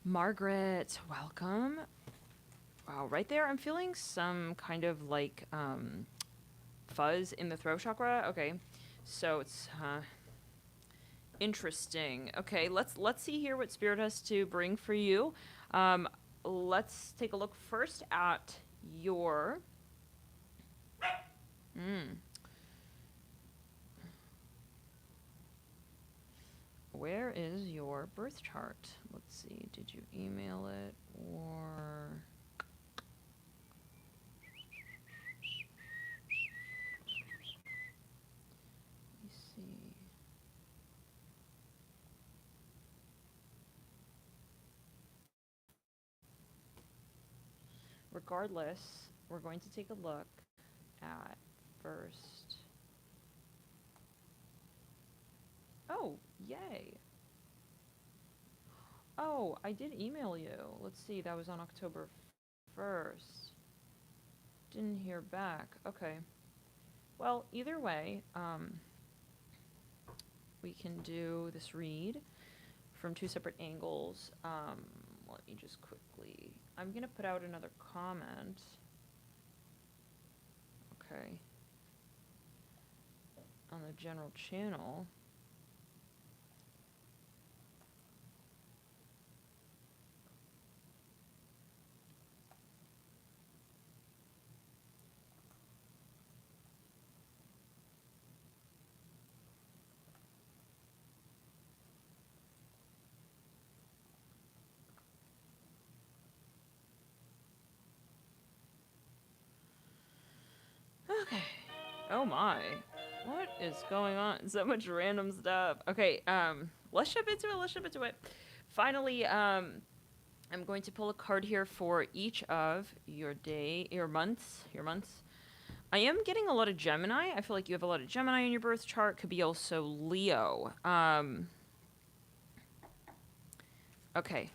Margaret, welcome. Wow, right there, I'm feeling some kind of like fuzz in the throat chakra. Okay, so it's interesting. Okay, let's see here what Spirit has to bring for you. Let's take a look first at your. Where is your birth chart? Let's see. Did you email it or? Let me see. Regardless, we're going to take a look at first. Oh, yay. Oh, I did email you. Let's see, that was on October 1st. Didn't hear back. Okay. Well, either way, we can do this read from two separate angles. Let me just quickly... I'm going to put out another comment. Okay. On the general channel. Okay. Oh my. What is going on? So much random stuff. Okay, let's jump into it. Finally, I'm going to pull a card here for each of your months. I am getting a lot of Gemini. I feel like you have a lot of Gemini in your birth chart. Could be also Leo. Okay.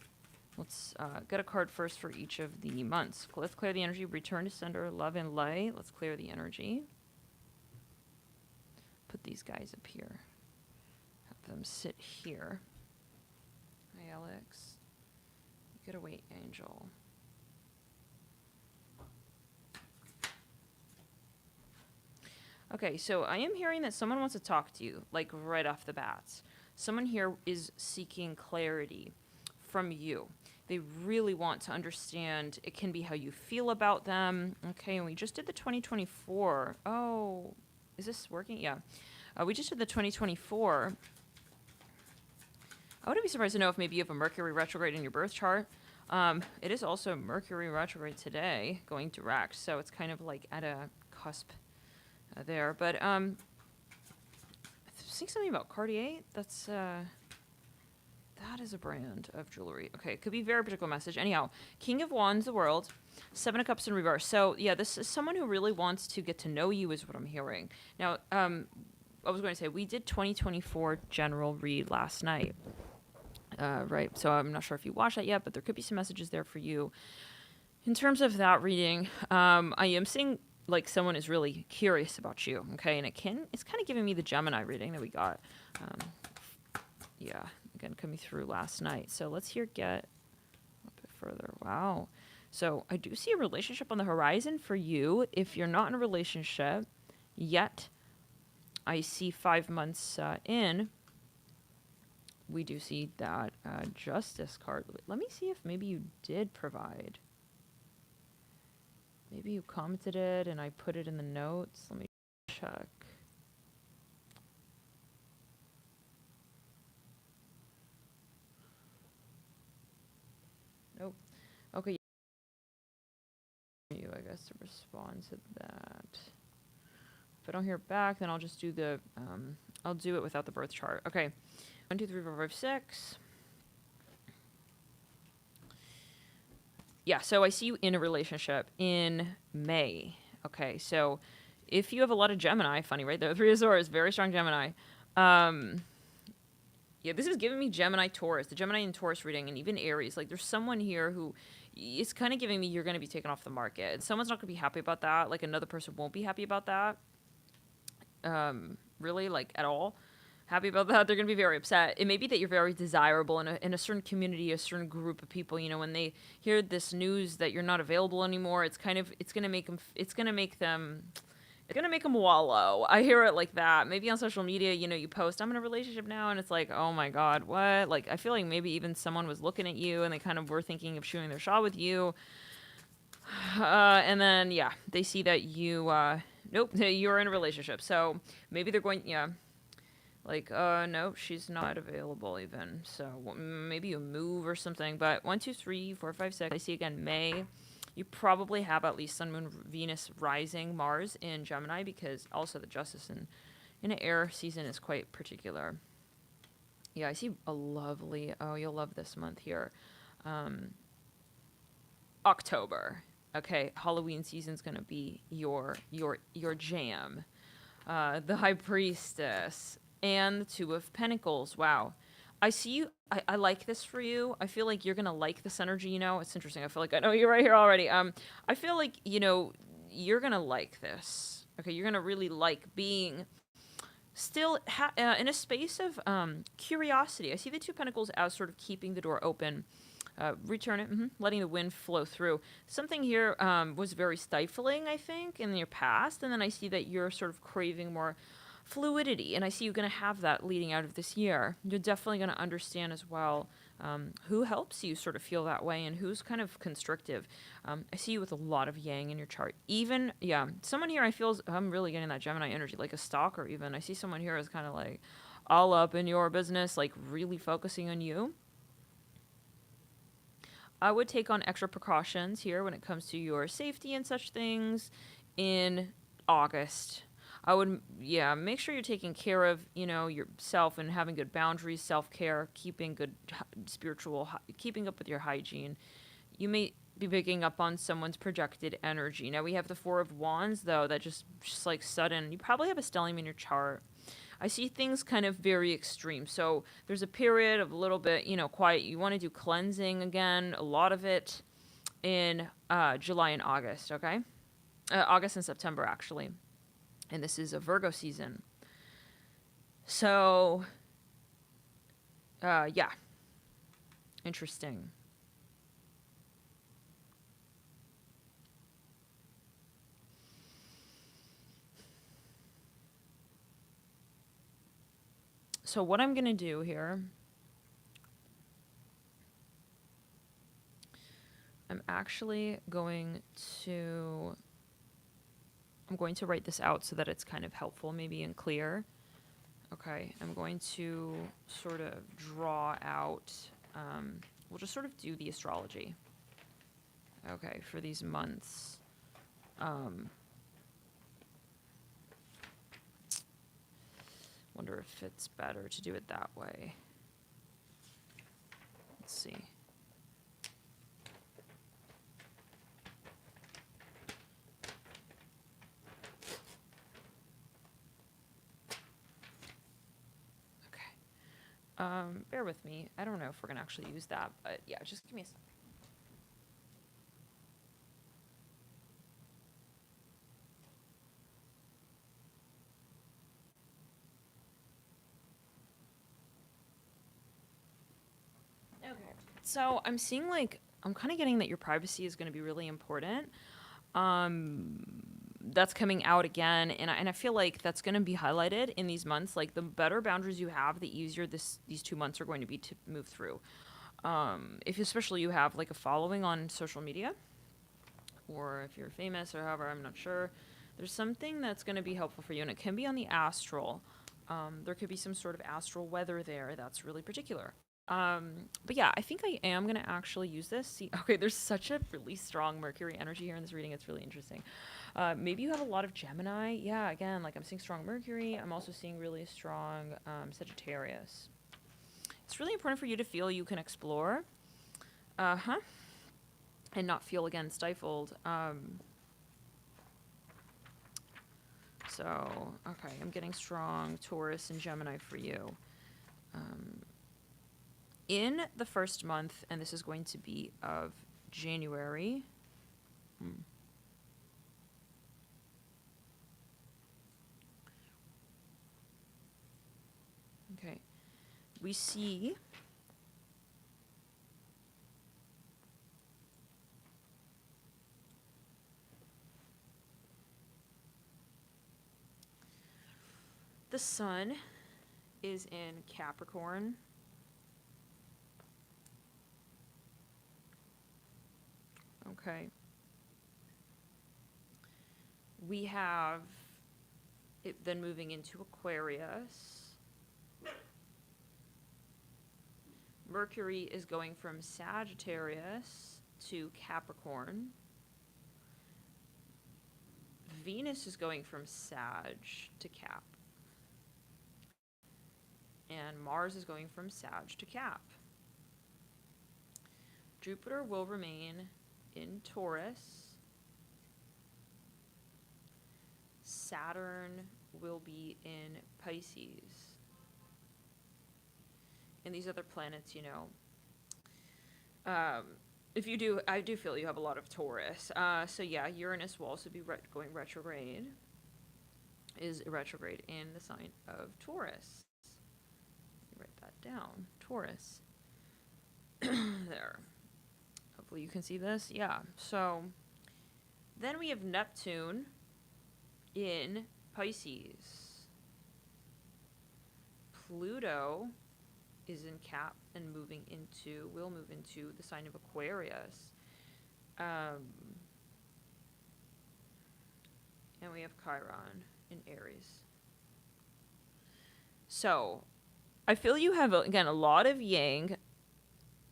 Let's get a card first for each of the months. Let's clear the energy. Return to sender, love and light. Let's clear the energy. Put these guys up here. Have them sit here. Hi, Alex. Get away, Angel. Okay, so I am hearing that someone wants to talk to you, like right off the bat. Someone here is seeking clarity from you. They really want to understand. It can be how you feel about them. Okay, and we just did the 2024. Oh, is this working? Yeah. We just did the 2024. I wouldn't be surprised to know if maybe you have a Mercury retrograde in your birth chart. It is also Mercury retrograde today, going direct, so it's kind of like at a cusp there. But seeing something about Cartier. That is a brand of jewelry. Okay, it could be a very particular message. Anyhow, King of Wands, the world, Seven of Cups in reverse. So, yeah, this is someone who really wants to get to know you is what I'm hearing. Now, I was going to say, we did 2024 general read last night, right? So I'm not sure if you watched that yet, but there could be some messages there for you. In terms of that reading, I am seeing, like, someone is really curious about you, okay? And it's kind of giving me the Gemini reading that we got. Yeah. Again, coming through last night. So let's get a bit further. Wow. So I do see a relationship on the horizon for you. If you're not in a relationship yet, I see 5 months in. We do see that Justice card. Let me see if maybe you did provide. Maybe you commented it and I put it in the notes. Let me check. Nope. Okay. You, I guess, to respond to that. If I don't hear back, then I'll just do the, I'll do it without the birth chart. Okay. 1, 2, 3, 4, 5, 6. Yeah, so I see you in a relationship in May. Okay, so if you have a lot of Gemini, funny, right? The 3 of Swords, very strong Gemini. Yeah, this is giving me Gemini, Taurus, the Gemini and Taurus reading, and even Aries. Like, there's someone here who is kind of giving me you're going to be taken off the market. And someone's not going to be happy about that. Like, another person won't be happy about that. Really, like, at all. happy about that. They're going to be very upset. It may be that you're very desirable in a certain community, a certain group of people. You know, when they hear this news that you're not available anymore, it's going to make them, wallow. I hear it like that. Maybe on social media, you know, you post, I'm in a relationship now, and it's like, oh my God, what? Like, I feel like maybe even someone was looking at you and they kind of were thinking of shooting their shot with you. And then, yeah, they see that you, nope, you're in a relationship. So maybe they're going, yeah. Like, no, she's not available even. So maybe you move or something. But 1, 2, 3, 4, 5, 6. I see again May. You probably have at least Sun, Moon, Venus, Rising, Mars in Gemini, because also the justice in an air season is quite particular. Yeah, I see a lovely. Oh, you'll love this month here. October. Okay, Halloween season's gonna be your jam. The High Priestess. And the Two of Pentacles. Wow. I see you. I like this for you. I feel like you're going to like this energy, you know? It's interesting. I feel like I know you're right here already. I feel like, you know, you're going to like this. Okay, you're going to really like being still in a space of curiosity. I see the Two of Pentacles as sort of keeping the door open. Return it, letting the wind flow through. Something here was very stifling, I think, in your past. And then I see that you're sort of craving more fluidity, and I see you're going to have that leading out of this year. You're definitely going to understand as well who helps you sort of feel that way and who's kind of constrictive. I see you with a lot of yang in your chart. Even, yeah, someone here I feel, I'm really getting that Gemini energy, like a stalker even. I see someone here is kind of like all up in your business, like really focusing on you. I would take on extra precautions here when it comes to your safety and such things in August. I would, yeah, make sure you're taking care of, you know, yourself and having good boundaries, self-care, keeping good keeping up with your hygiene. You may be picking up on someone's projected energy. Now we have the Four of Wands, though, that just like sudden. You probably have a stellium in your chart. I see things kind of very extreme. So there's a period of a little bit, you know, quiet. You want to do cleansing again, a lot of it in July and August, okay? August and September, actually. And this is a Virgo season. So, yeah. Interesting. So what I'm going to do here, I'm going to write this out so that it's kind of helpful, maybe and clear. Okay, I'm going to sort of draw out, we'll just sort of do the astrology. Okay, for these months. Wonder if it's better to do it that way. Let's see. Bear with me. I don't know if we're going to actually use that, but yeah, just give me a second. Okay. So I'm seeing I'm kind of getting that your privacy is going to be really important. That's coming out again, and I feel like that's going to be highlighted in these months. Like the better boundaries you have, the easier these 2 months are going to be to move through. If especially you have like a following on social media, or if you're famous or however, I'm not sure. There's something that's going to be helpful for you, and it can be on the astral. There could be some sort of astral weather there that's really particular. But yeah, I think I am going to actually use this. See, okay, there's such a really strong Mercury energy here in this reading. It's really interesting. Maybe you have a lot of Gemini. Yeah, again, like I'm seeing strong Mercury. I'm also seeing really strong Sagittarius. It's really important for you to feel you can explore. And not feel, again, stifled. So, okay, I'm getting strong Taurus and Gemini for you. In the first month, and this is going to be of January. we see the sun is in Capricorn. Okay. We have it then moving into Aquarius. Mercury is going from Sagittarius to Capricorn. Venus is going from Sag to Cap. And Mars is going from Sag to Cap. Jupiter will remain in Taurus. Saturn will be in Pisces. And these other planets, you know, if you do, I do feel you have a lot of Taurus. So yeah, Uranus will also be going retrograde. Is retrograde in the sign of Taurus. Write that down. Taurus. There. Hopefully you can see this. Yeah. So then we have Neptune in Pisces. Pluto is in Cap and will move into the sign of Aquarius. And we have Chiron in Aries. So I feel you have, again, a lot of yang.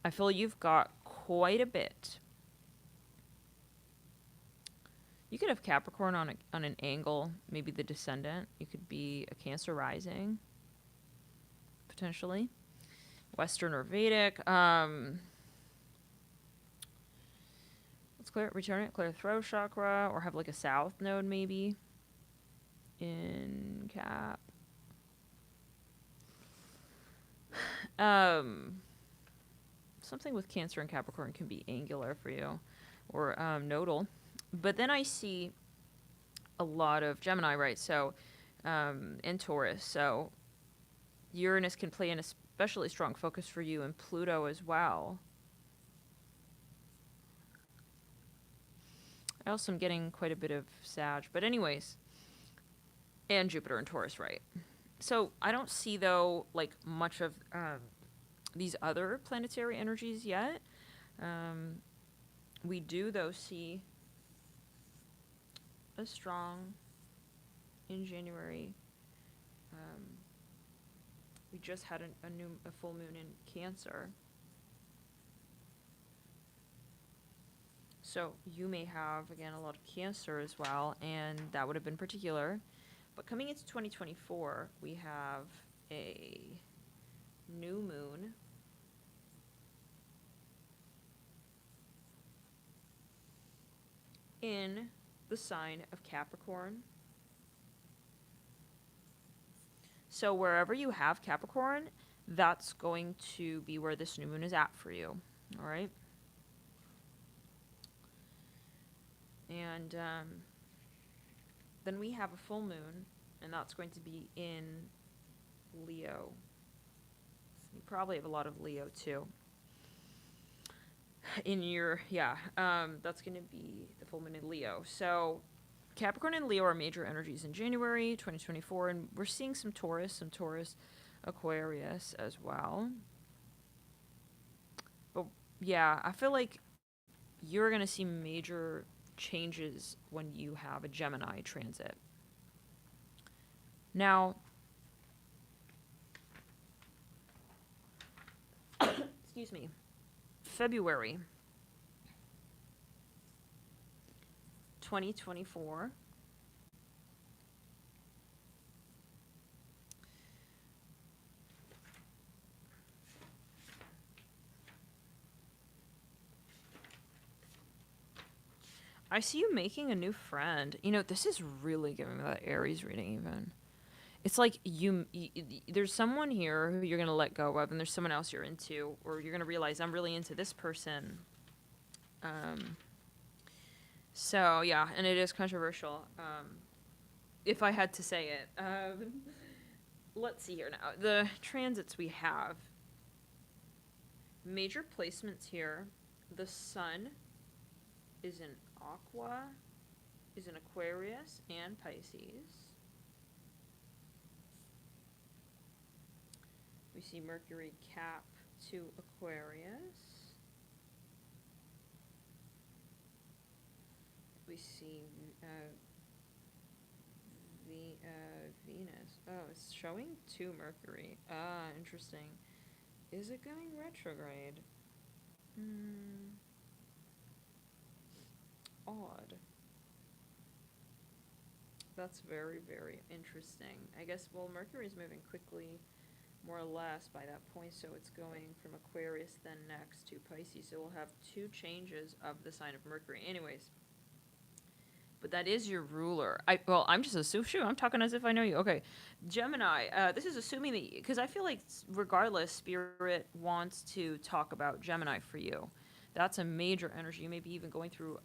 I feel you've got quite a bit. You could have Capricorn on an angle, maybe the descendant. You could be a Cancer rising, potentially. Western or Vedic. Let's clear throat chakra, or have like a south node maybe in Cap. Something with Cancer and Capricorn can be angular for you, or nodal. But then I see a lot of Gemini, right? So, and Taurus. So Uranus can play an especially strong focus for you, and Pluto as well. I also am getting quite a bit of Sag. But anyways, and Jupiter and Taurus, right? So I don't see, though, like much of these other planetary energies yet. We do, though, see a strong in January. We just had a full moon in Cancer. So you may have, again, a lot of Cancer as well, and that would have been particular. But coming into 2024, we have a new moon in the sign of Capricorn. So wherever you have Capricorn, that's going to be where this new moon is at for you. All right? And then we have a full moon, and that's going to be in Leo. You probably have a lot of Leo too. In your, that's going to be the full moon in Leo. So Capricorn and Leo are major energies in January 2024, and we're seeing some Taurus Aquarius as well. But yeah, I feel like you're going to see major changes when you have a Gemini transit. Now, excuse me, February 2024. I see you making a new friend. You know, this is really giving me that Aries reading even. It's like you there's someone here who you're going to let go of, and there's someone else you're into, or you're going to realize I'm really into this person. So, yeah, and it is controversial, if I had to say it. let's see here now. The transits we have. Major placements here. The sun is in Aqua, is in Aquarius and Pisces. We see Mercury cap to Aquarius. We see Venus. Oh, it's showing 2 Mercury. Ah, interesting. Is it going retrograde? Odd. That's very, very interesting. I guess, well, Mercury's moving quickly, more or less, by that point, so it's going from Aquarius then next to Pisces, so we'll have 2 changes of the sign of Mercury. Anyways, but that is your ruler. I'm just assuming. Shoot, I'm talking as if I know you. Okay, Gemini. This is assuming that, because I feel like regardless, Spirit wants to talk about Gemini for you. That's a major energy. You may be even going through.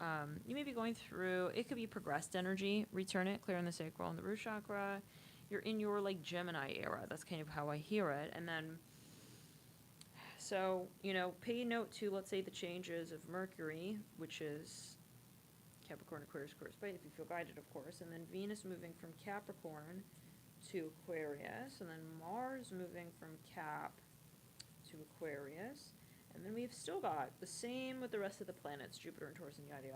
You may be going through. It could be progressed energy. Return it, clearing the sacral and the root chakra. You're in your like Gemini era. That's kind of how I hear it. And then, so pay note to, let's say, the changes of Mercury, which is Capricorn, Aquarius, Aquarius, but if you feel guided, of course. And then Venus moving from Capricorn to Aquarius. And then Mars moving from Cap to Aquarius. And then we've still got the same with the rest of the planets, Jupiter and Taurus and yada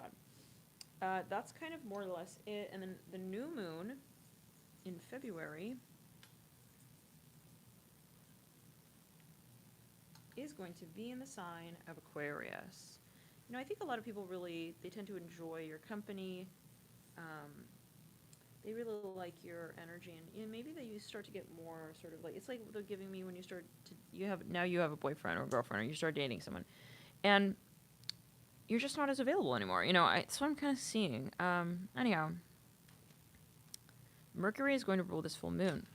yada. That's kind of more or less it. And then the new moon in February is going to be in the sign of Aquarius. I think a lot of people really, they tend to enjoy your company. They really like your energy, and maybe that you start to get more sort of like, it's like they're giving me when you start to, you have a boyfriend or a girlfriend, or you start dating someone, and you're just not as available anymore. That's what I'm kind of seeing. Anyhow, Mercury is going to rule this full moon.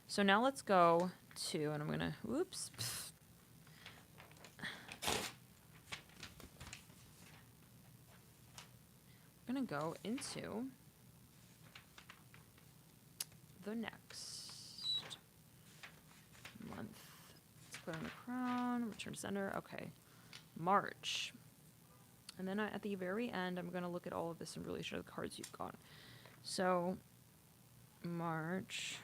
So now let's go to, and I'm going to, whoops. I'm going to go into the next month. Let's put on the crown, return to center. Okay. March. And then at the very end, I'm going to look at all of this and really show the cards you've got. So, March.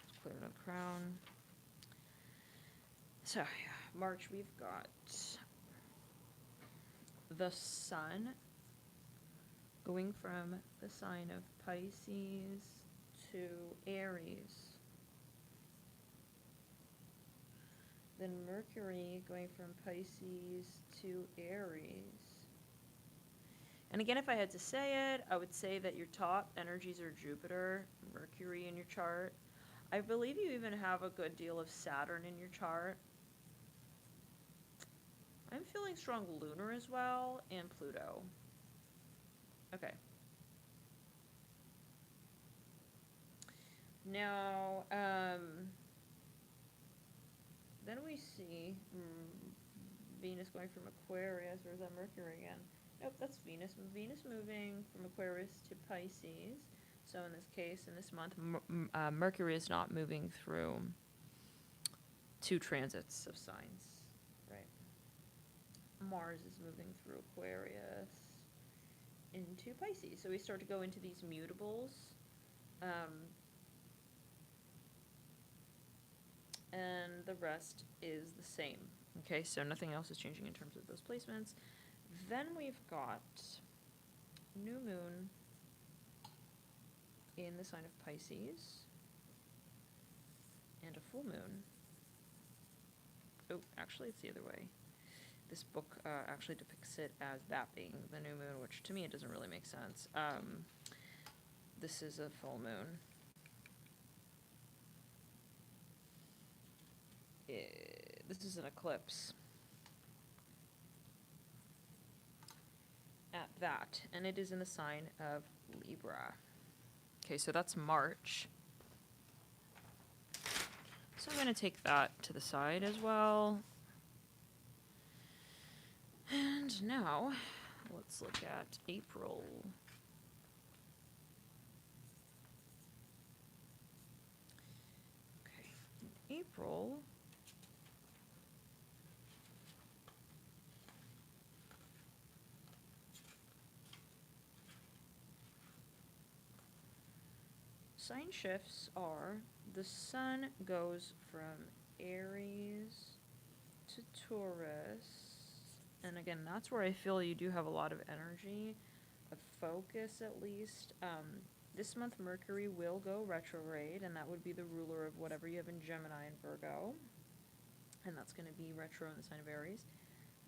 Let's clear out the crown. So, yeah, March, we've got the sun going from the sign of Pisces to Aries. Then Mercury going from Pisces to Aries. And again, if I had to say it, I would say that your top energies are Jupiter, Mercury in your chart. I believe you even have a good deal of Saturn in your chart. I'm feeling strong lunar as well, and Pluto. Okay. Now, then we see Venus going from Aquarius, or is that Mercury again? Nope, that's Venus. Venus moving from Aquarius to Pisces. So in this case, in this month, Mercury is not moving through 2 transits of signs. Mars is moving through Aquarius into Pisces. So we start to go into these mutables. And the rest is the same. Okay, so nothing else is changing in terms of those placements. Then we've got new moon in the sign of Pisces and a full moon. Oh, actually, it's the other way. This book actually depicts it as that being the new moon, which to me it doesn't really make sense. This is a full moon. This is an eclipse. At that, and it is in the sign of Libra. Okay, so that's March. So I'm going to take that to the side as well. And now, let's look at April. April. Sign shifts are the sun goes from Aries to Taurus. And again, that's where I feel you do have a lot of energy, of focus at least. This month, Mercury will go retrograde, and that would be the ruler of whatever you have in Gemini and Virgo. And that's going to be retro in the sign of Aries.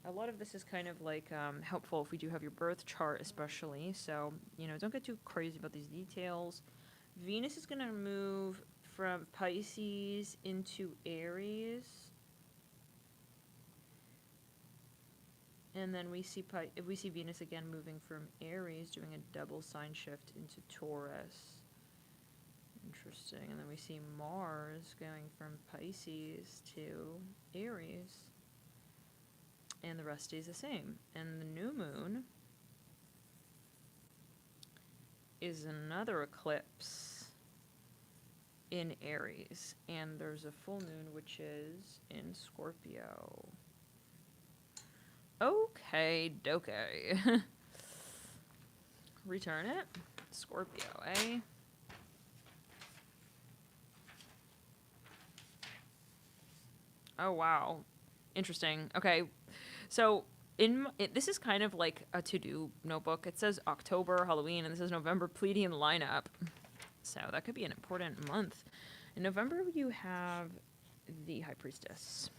A lot of this is kind of like helpful if we do have your birth chart, especially. So, don't get too crazy about these details. Venus is going to move from Pisces into Aries. And then we see Venus again moving from Aries, doing a double sign shift into Taurus. Interesting. And then we see Mars going from Pisces to Aries. And the rest stays the same. And the new moon is another eclipse in Aries. And there's a full moon, which is in Scorpio. Okay, doke. Return it. Scorpio, eh? Oh, wow. Interesting. Okay. So, this is kind of like a to-do notebook. It says October, Halloween, and this is November, Pleiadian lineup. So, that could be an important month. In November, you have the High Priestess.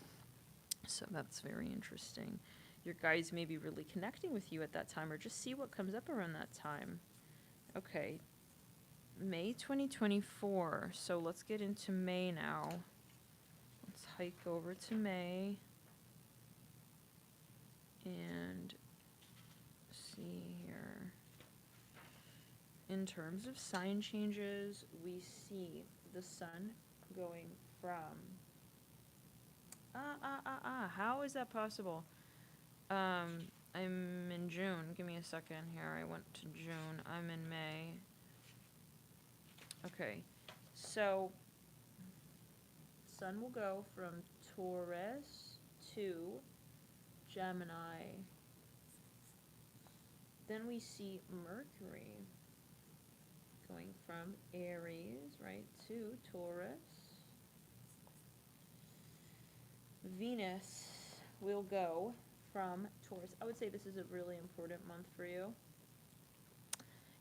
So, that's very interesting. Your guides may be really connecting with you at that time, or just see what comes up around that time. Okay. May 2024. So, let's get into May now. Let's hike over to May and see here. In terms of sign changes, we see the sun going from... How is that possible? I'm in June. Give me a second here. I went to June. I'm in May. Okay. So... sun will go from Taurus to Gemini. Then we see Mercury going from Aries, right, to Taurus. Venus will go from Taurus. I would say this is a really important month for you.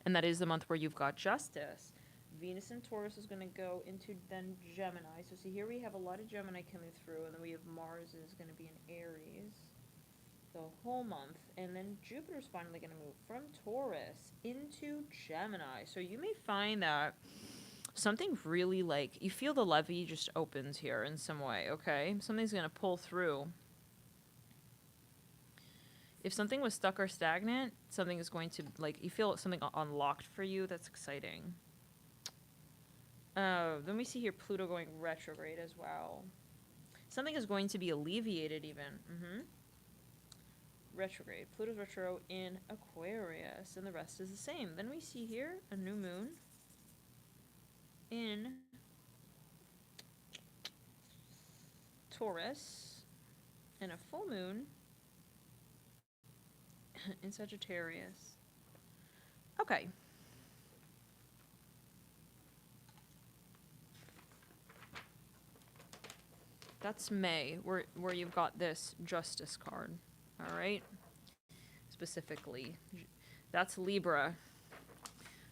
And that is the month where you've got justice. Venus and Taurus is going to go into then Gemini. So see, here we have a lot of Gemini coming through, and then we have Mars is going to be in Aries the whole month. And then Jupiter's finally going to move from Taurus into Gemini. So you may find that something really you feel the levee just opens here in some way, okay? Something's going to pull through. If something was stuck or stagnant, something is going to, you feel something unlocked for you. That's exciting. Then we see here Pluto going retrograde as well. Something is going to be alleviated even. Retrograde. Pluto's retro in Aquarius, and the rest is the same. Then we see here a new moon in Taurus and a full moon in Sagittarius. Okay. That's May, where you've got this Justice card. All right? Specifically. That's Libra.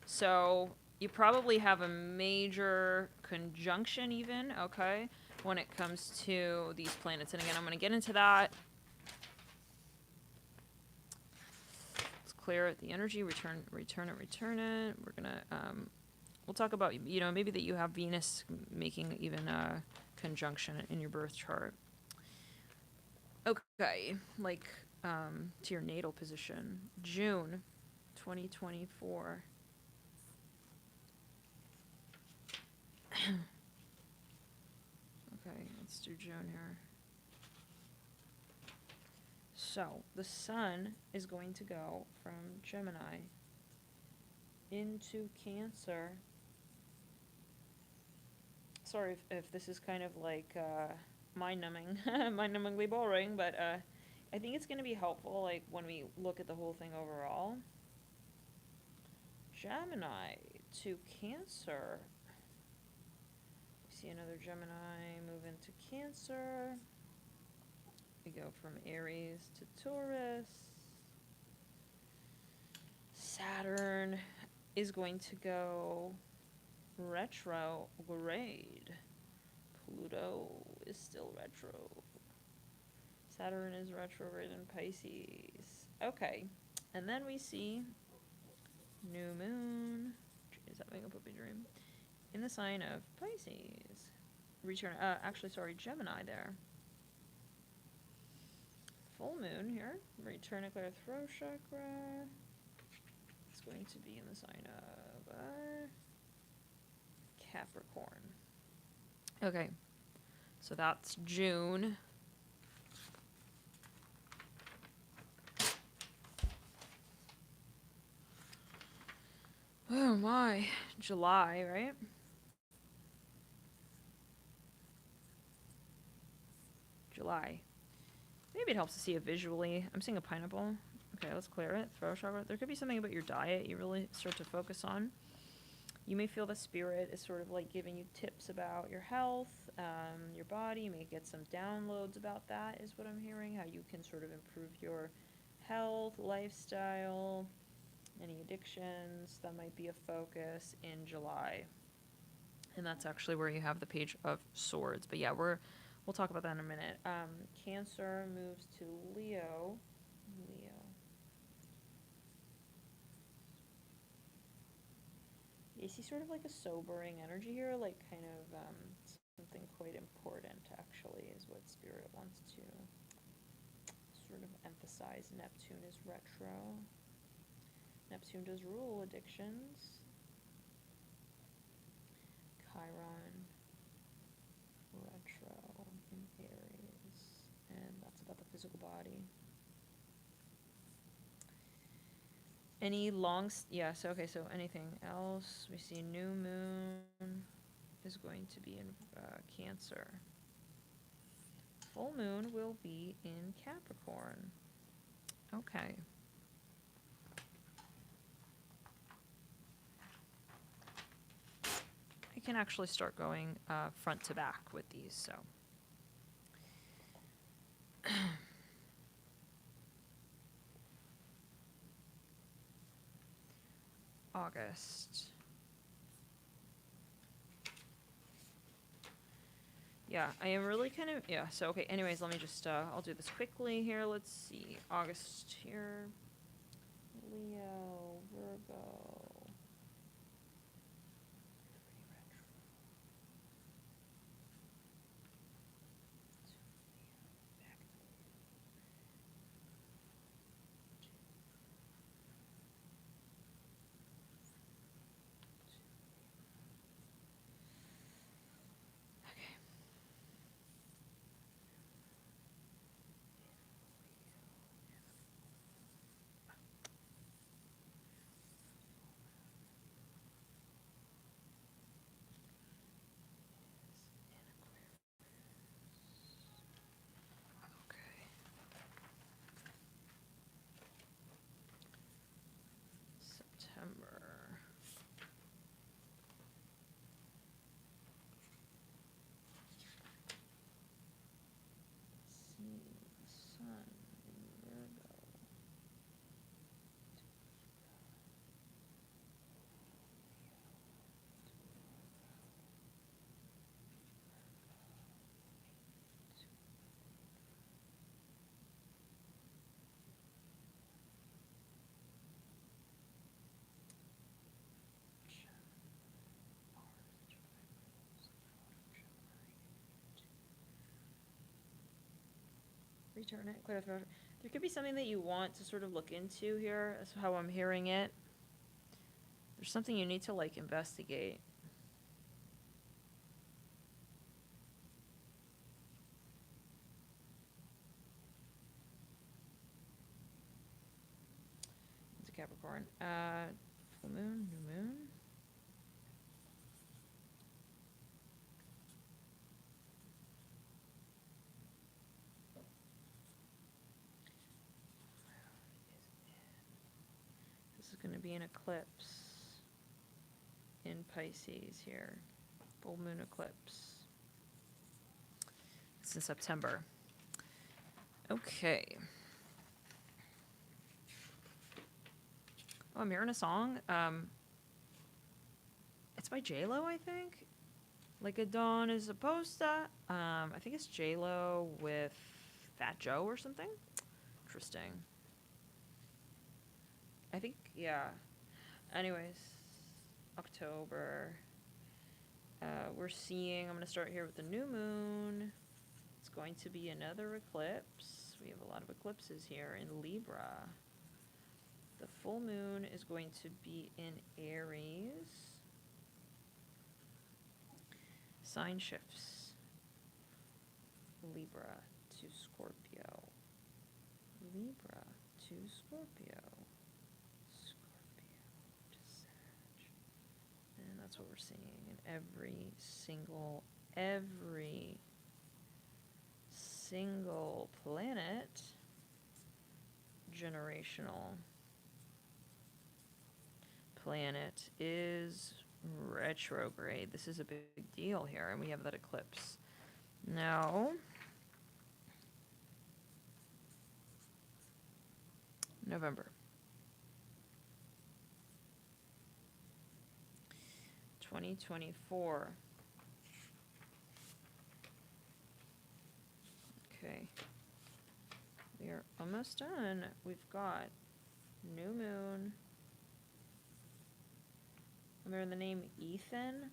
So you probably have a major conjunction even, okay, when it comes to these planets. And again, I'm going to get into that. Let's clear it. The energy, return it. We're going to, we'll talk about, maybe that you have Venus making even a conjunction in your birth chart. Okay, to your natal position. June 2024. Okay, let's do June here. So, the sun is going to go from Gemini into Cancer. sorry if this is kind of like mind-numbing, mind-numbingly boring, but I think it's going to be helpful, like, when we look at the whole thing overall. Gemini to Cancer. We see another Gemini move into Cancer. We go from Aries to Taurus. Saturn is going to go retrograde. Pluto is still retro. Saturn is retrograde in Pisces. Okay. And then we see new moon. Is that making up a puppy dream? In the sign of Pisces. Return. Actually, sorry, Gemini there. Full moon here. Return eclair throat chakra. It's going to be in the sign of Capricorn. Okay. So that's June. Oh my. July, right? July. Maybe it helps to see it visually. I'm seeing a pineapple. Okay, let's clear it. Throat chakra. There could be something about your diet you really start to focus on. You may feel the spirit is sort of like giving you tips about your health, your body. You may get some downloads about that, is what I'm hearing. How you can sort of improve your health, lifestyle, any addictions. That might be a focus in July. And that's actually where you have the Page of Swords. But yeah, we'll talk about that in a minute. Cancer moves to Leo. You see sort of like a sobering energy here, like kind of something quite important, actually, is what Spirit wants to sort of emphasize. Neptune is retro. Neptune does rule addictions. Chiron, retro in Aries, and that's about the physical body. Any long, so anything else? We see new moon is going to be in Cancer. Full moon will be in Capricorn. Okay. I can actually start going front to back with these, so. August. Yeah, I am really kind of, so okay, anyways, let me just, I'll do this quickly here. Let's see, August here. Leo, Virgo. September. See the sun in Virgo. Return it. There could be something that you want to sort of look into here. That's how I'm hearing it. There's something you need to like investigate. It's a Capricorn. Full moon, new moon. going to be an eclipse in Pisces here. Full moon eclipse. It's in September. Okay. Oh, I'm hearing a song. It's by J-Lo, I think. Like a Dawn is supposed to. I think it's J-Lo with Fat Joe or something. Interesting. I think, yeah. Anyways, October. We're seeing, I'm going to start here with the new moon. It's going to be another eclipse. We have a lot of eclipses here in Libra. The full moon is going to be in Aries. Sign shifts. Libra to Scorpio. Libra to Scorpio. Scorpio to Sag. And that's what we're seeing in every single planet. Generational planet is retrograde. This is a big deal here, and we have that eclipse. Now, November. 2024. Okay. We are almost done. We've got new moon. Remember the name Ethan?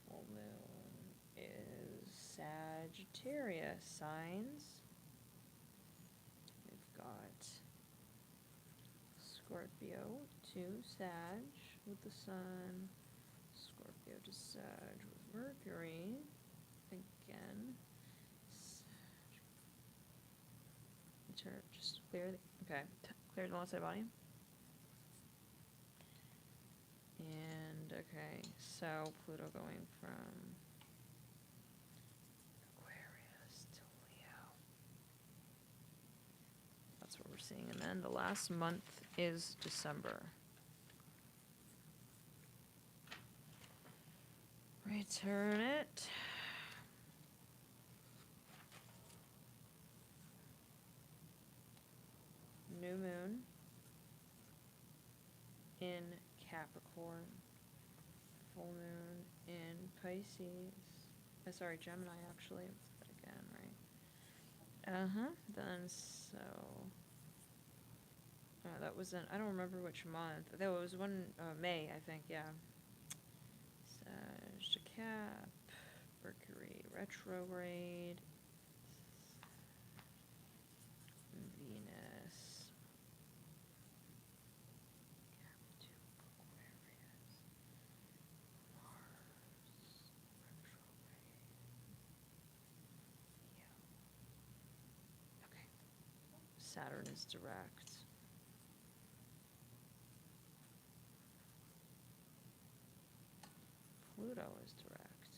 Full moon is Sagittarius signs. We've got Scorpio to Sag with the sun. Scorpio to Sag with Mercury. Again. Sag. Just clear the, okay. Clear the left side body. And, okay, so Pluto going from Aquarius to Leo. That's what we're seeing. And then the last month is December. Return it. New moon in Capricorn, full moon in Pisces. Sorry, Gemini actually. Let's do that again, right? Then so. That was I don't remember which month. That was May, I think. Yeah. Sag to Cap, Mercury retrograde. Venus. Saturn is direct. Pluto is direct.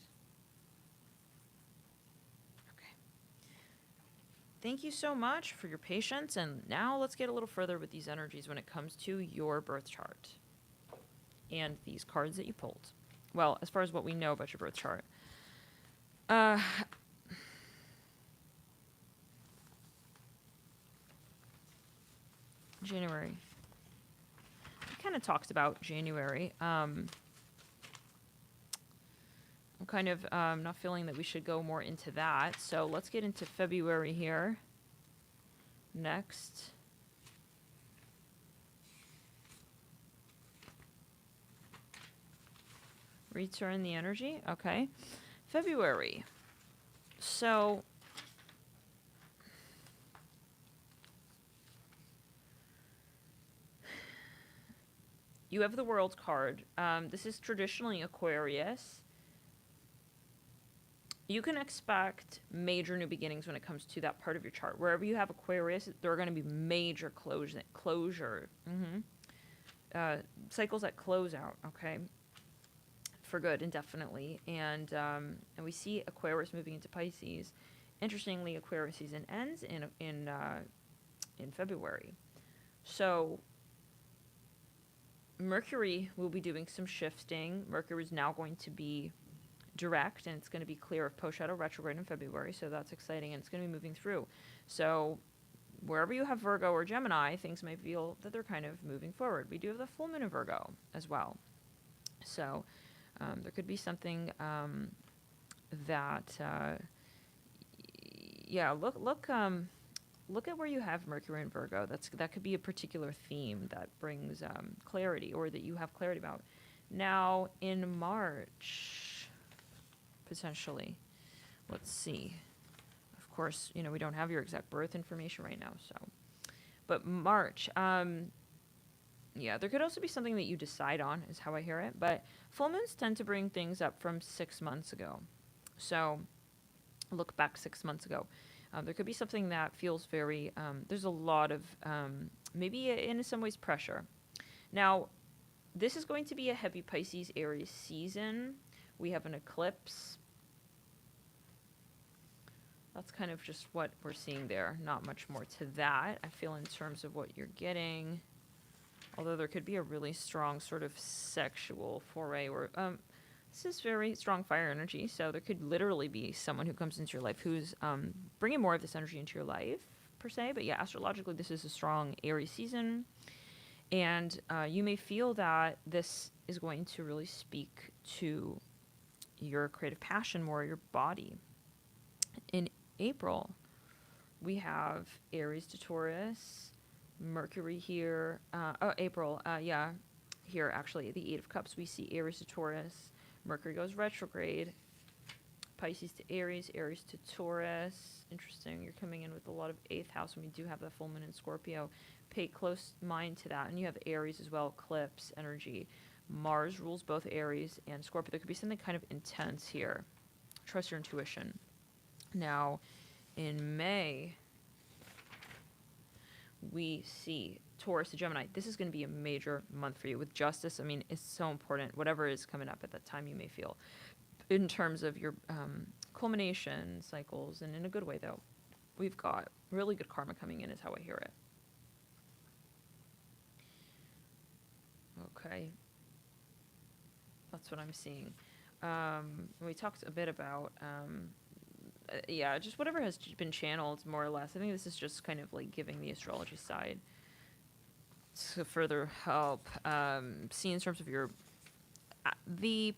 Okay. Thank you so much for your patience, and now let's get a little further with these energies when it comes to your birth chart and these cards that you pulled. Well, as far as what we know about your birth chart. January. It kind of talks about January. I'm kind of not feeling that we should go more into that. So let's get into February here. Next. Return the energy. Okay. February. So you have the World card. This is traditionally Aquarius. You can expect major new beginnings when it comes to that part of your chart. Wherever you have Aquarius, there are going to be major closure. Cycles that close out, okay? For good, indefinitely. And we see Aquarius moving into Pisces. Interestingly, Aquarius season ends in February. So Mercury will be doing some shifting. Mercury is now going to be direct, and it's going to be clear of post-shadow retrograde in February, so that's exciting, and it's going to be moving through. So wherever you have Virgo or Gemini, things might feel that they're kind of moving forward. We do have the full moon in Virgo as well. So there could be something that, look at where you have Mercury and Virgo. That could be a particular theme that brings clarity, or that you have clarity about. Now in March, potentially, let's see. Of course, we don't have your exact birth information right now, so. But March, there could also be something that you decide on, is how I hear it. But full moons tend to bring things up from 6 months ago. So look back 6 months ago. There could be something that feels very, there's a lot of, maybe in some ways, pressure. Now, this is going to be a heavy Pisces Aries season. We have an eclipse. That's kind of just what we're seeing there. Not much more to that, I feel, in terms of what you're getting. Although there could be a really strong sort of sexual foray, or this is very strong fire energy, so there could literally be someone who comes into your life who's bringing more of this energy into your life, per se. But yeah, astrologically, this is a strong Aries season. And you may feel that this is going to really speak to your creative passion more, your body. In April, we have Aries to Taurus, Mercury here. Here, actually, the Eight of Cups, we see Aries to Taurus. Mercury goes retrograde. Pisces to Aries, Aries to Taurus. Interesting. You're coming in with a lot of 8th house when we do have the full moon in Scorpio. Pay close mind to that. And you have Aries as well, eclipse energy. Mars rules both Aries and Scorpio. There could be something kind of intense here. Trust your intuition. Now, in May, we see Taurus to Gemini. This is going to be a major month for you with justice. I mean, it's so important. Whatever is coming up at that time, you may feel in terms of your culmination cycles, and in a good way, though. We've got really good karma coming in, is how I hear it. Okay. That's what I'm seeing. We talked a bit about, just whatever has been channeled, more or less. I think this is just kind of like giving the astrology side to further help see in terms of your the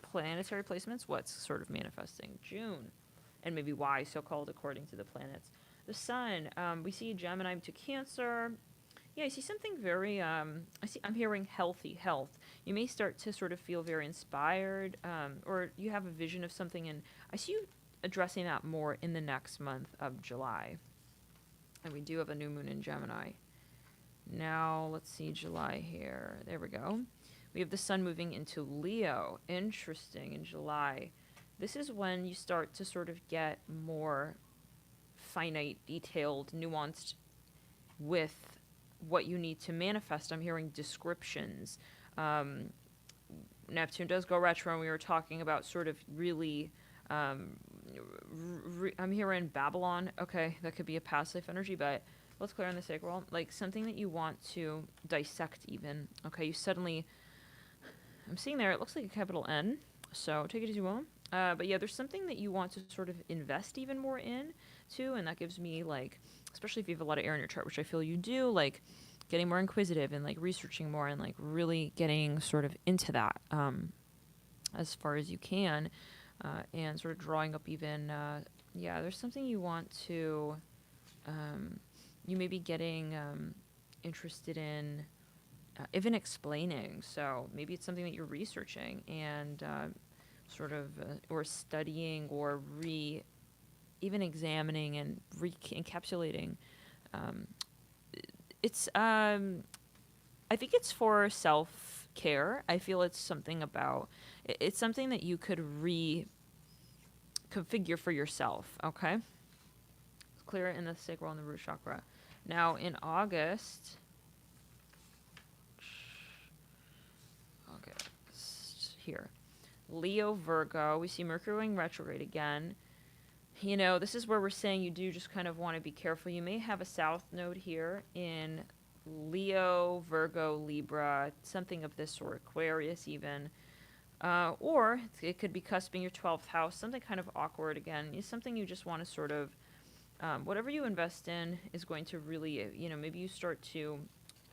planetary placements, what's sort of manifesting June, and maybe why so-called according to the planets. The sun, we see Gemini to Cancer. Yeah, I see something very, I'm hearing healthy health. You may start to sort of feel very inspired, or you have a vision of something, and I see you addressing that more in the next month of July. And we do have a new moon in Gemini. Now, let's see July here. There we go. We have the sun moving into Leo. Interesting, in July. This is when you start to sort of get more finite, detailed, nuanced with what you need to manifest. I'm hearing descriptions. Neptune does go retro, and we were talking about sort of really, I'm hearing Babylon. Okay, that could be a past life energy, but let's clear on the sacral. Like something that you want to dissect even. Okay, you suddenly, I'm seeing there, it looks like a capital N, so take it as you will. But yeah, there's something that you want to sort of invest even more in, too, and that gives me, like, especially if you have a lot of air in your chart, which I feel you do, like, getting more inquisitive and, like, researching more and, like, really getting sort of into that as far as you can, and sort of drawing up even, there's something you want to, you may be getting interested in even explaining, so maybe it's something that you're researching and sort of, or studying, or even examining and encapsulating. It's, I think it's for self-care. I feel it's something about, it's something that you could reconfigure for yourself, okay? Clear it in the sacral and the root chakra. Now, in August, here, Leo, Virgo, we see Mercury going retrograde again. You know, this is where we're saying you do just kind of want to be careful. You may have a south node here in Leo, Virgo, Libra, something of this sort, Aquarius even. Or it could be cusping your 12th house, something kind of awkward again. It's something you just want to sort of, whatever you invest in is going to really, maybe you start to,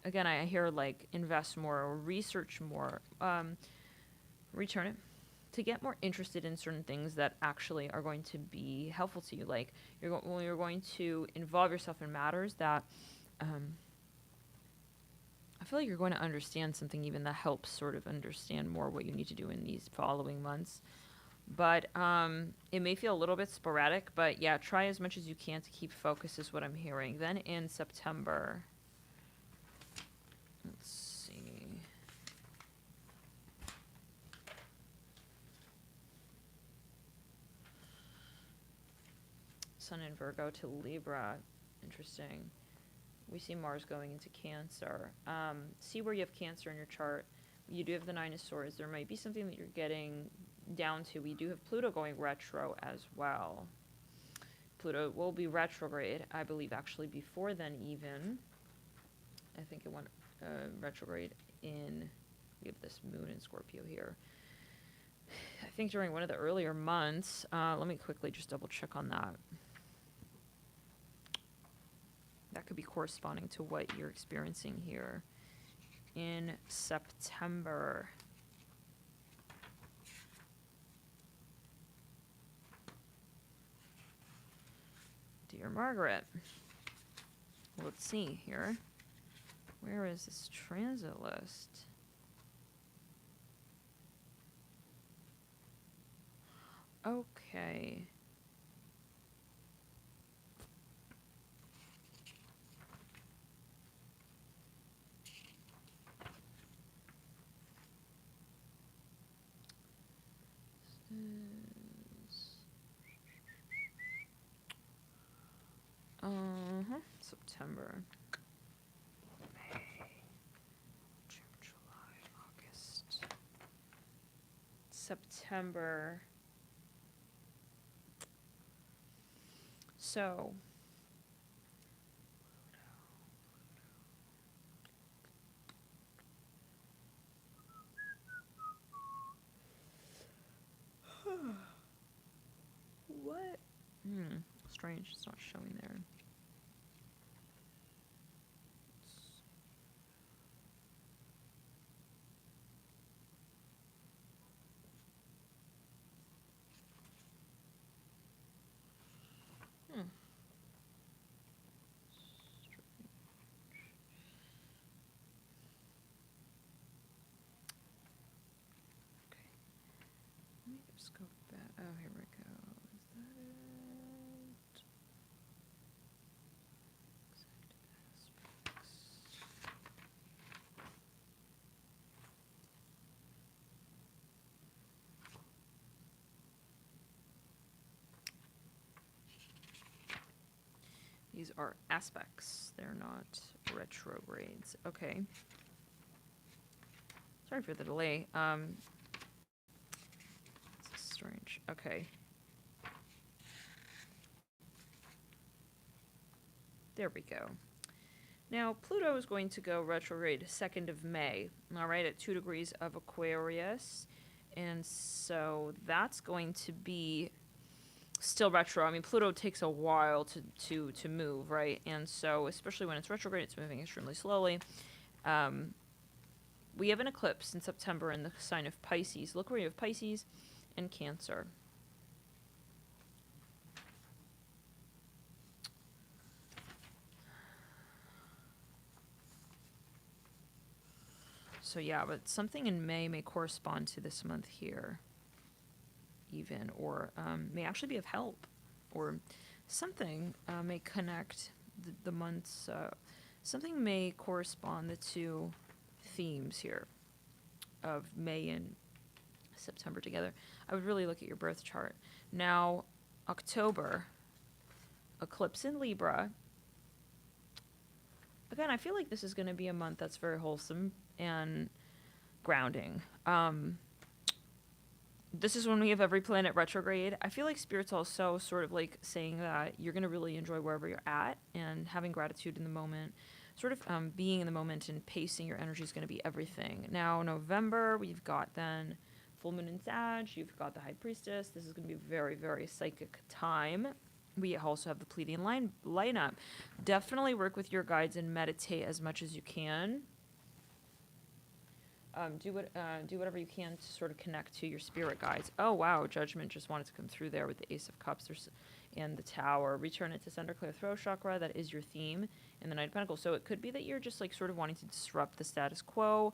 again, I hear like invest more or research more, return it to get more interested in certain things that actually are going to be helpful to you. Like you're going to involve yourself in matters that, I feel like you're going to understand something even that helps sort of understand more what you need to do in these following months. But it may feel a little bit sporadic, but yeah, try as much as you can to keep focus is what I'm hearing. Then in September, let's see. Sun in Virgo to Libra. Interesting. We see Mars going into Cancer. See where you have Cancer in your chart. You do have the Nine of Swords. There might be something that you're getting down to. We do have Pluto going retro as well. Pluto will be retrograde, I believe, actually before then even. I think it went retrograde in, we have this moon in Scorpio here. I think during one of the earlier months. Let me quickly just double check on that. That could be corresponding to what you're experiencing here in September. Dear Margaret, let's see here. Where is this transit list? Okay. September. May. June, July, August. September. So. What? Strange. It's not showing there. Just go back. Oh, here we go. Is that it? Exact aspects. These are aspects. They're not retrogrades. Okay. Sorry for the delay. Strange. Okay. There we go. Now, Pluto is going to go retrograde 2nd of May, all right, at 2 degrees of Aquarius. And so that's going to be still retro. I mean, Pluto takes a while to move, right? And so, especially when it's retrograde, it's moving extremely slowly. We have an eclipse in September in the sign of Pisces. Look where you have Pisces and Cancer. So yeah, but something in May may correspond to this month here, even, or may actually be of help, or something may connect the months. Something may correspond the two themes here of May and September together. I would really look at your birth chart. Now, October, eclipse in Libra. Again, I feel like this is going to be a month that's very wholesome and grounding. This is when we have every planet retrograde. I feel like Spirit's also sort of like saying that you're going to really enjoy wherever you're at and having gratitude in the moment. sort of being in the moment and pacing your energy is going to be everything. Now, November, we've got then full moon in Sag, you've got the High Priestess. This is going to be a very, very psychic time. We also have the Pleiadian lineup. Definitely work with your guides and meditate as much as you can. Do whatever you can to sort of connect to your spirit guides. Oh wow, Judgment just wanted to come through there with the Ace of Cups and the Tower. Return it to center, clear throat chakra. That is your theme in the Knight of Pentacles. So it could be that you're just like sort of wanting to disrupt the status quo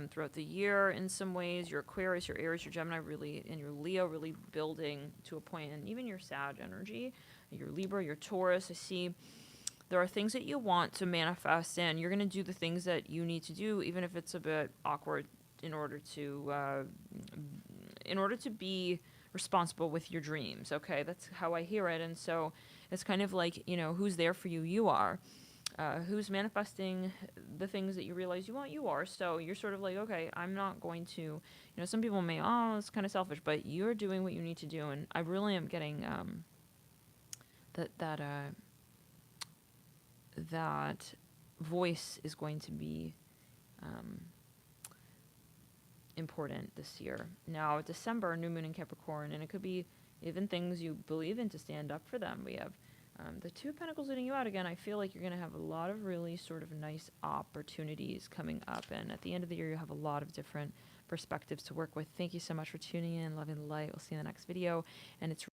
throughout the year in some ways. Your Aquarius, your Aries, your Gemini really, and your Leo really building to a point, and even your Sag energy, your Libra, your Taurus. I see there are things that you want to manifest, and you're going to do the things that you need to do, even if it's a bit awkward, in order to be responsible with your dreams. Okay, that's how I hear it. And so it's kind of like, you know, who's there for you? You are. Who's manifesting the things that you realize you want? You are. So you're sort of like, okay, I'm not going to, you know, some people may, oh, it's kind of selfish, but you're doing what you need to do. And I really am getting that voice is going to be important this year. Now, December, new moon in Capricorn, and it could be even things you believe in to stand up for them. We have the Two of Pentacles leading you out again. I feel like you're going to have a lot of really sort of nice opportunities coming up, and at the end of the year, you'll have a lot of different perspectives to work with. Thank you so much for tuning in. Loving the light. We'll see you in the next video, and it's